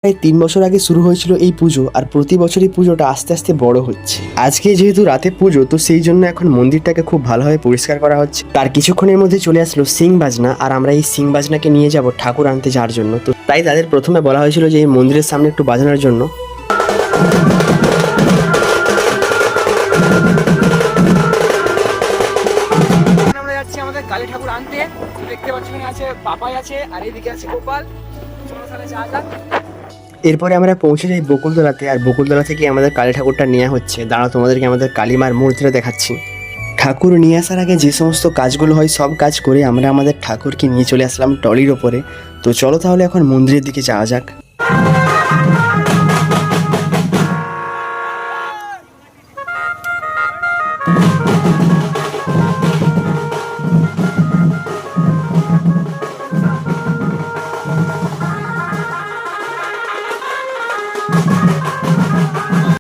প্রায় ৩ বছর আগে শুরু হয়েছিল এই পুজো, আর প্রতি বছরই পুজোটা আস্তে আস্তে বড় হচ্ছে। আজকে যেহেতু রাতে পুজো, তো সেই জন্য এখন মন্দিরটাকে খুব ভালোভাবে পরিষ্কার করা হচ্ছে। তার কিছুক্ষণের মধ্যে চলে আসলো সিং বাজনা, আর আমরা এই সিং বাজনাকে নিয়ে যাব ঠাকুর আনতে যাওয়ার জন্য। তো তাই তাদের প্রথমে বলা হয়েছিল যে এই মন্দিরের সামনে একটু বাজানোর জন্য। আমরা যাচ্ছি আমাদের কালী ঠাকুর আনতে। দেখতে পাচ্ছি এখানে আছে পাপাই আছে, আর এইদিকে আছে গোপাল। চলো তাহলে যাওয়া যাক। এরপরে আমরা পৌঁছে যাই বকুলতলাতে, আর বকুলতলা থেকে আমাদের কালী ঠাকুরটা নেওয়া হচ্ছে। দাঁড়াও, তোমাদেরকে আমাদের কালীমার মূর্তিটা দেখাচ্ছি। ঠাকুর নিয়ে আসার আগে যে সমস্ত কাজগুলো হয় সব কাজ করে আমরা আমাদের ঠাকুরকে নিয়ে চলে আসলাম টলির ওপরে। তো চলো তাহলে এখন মন্দিরের দিকে যাওয়া যাক।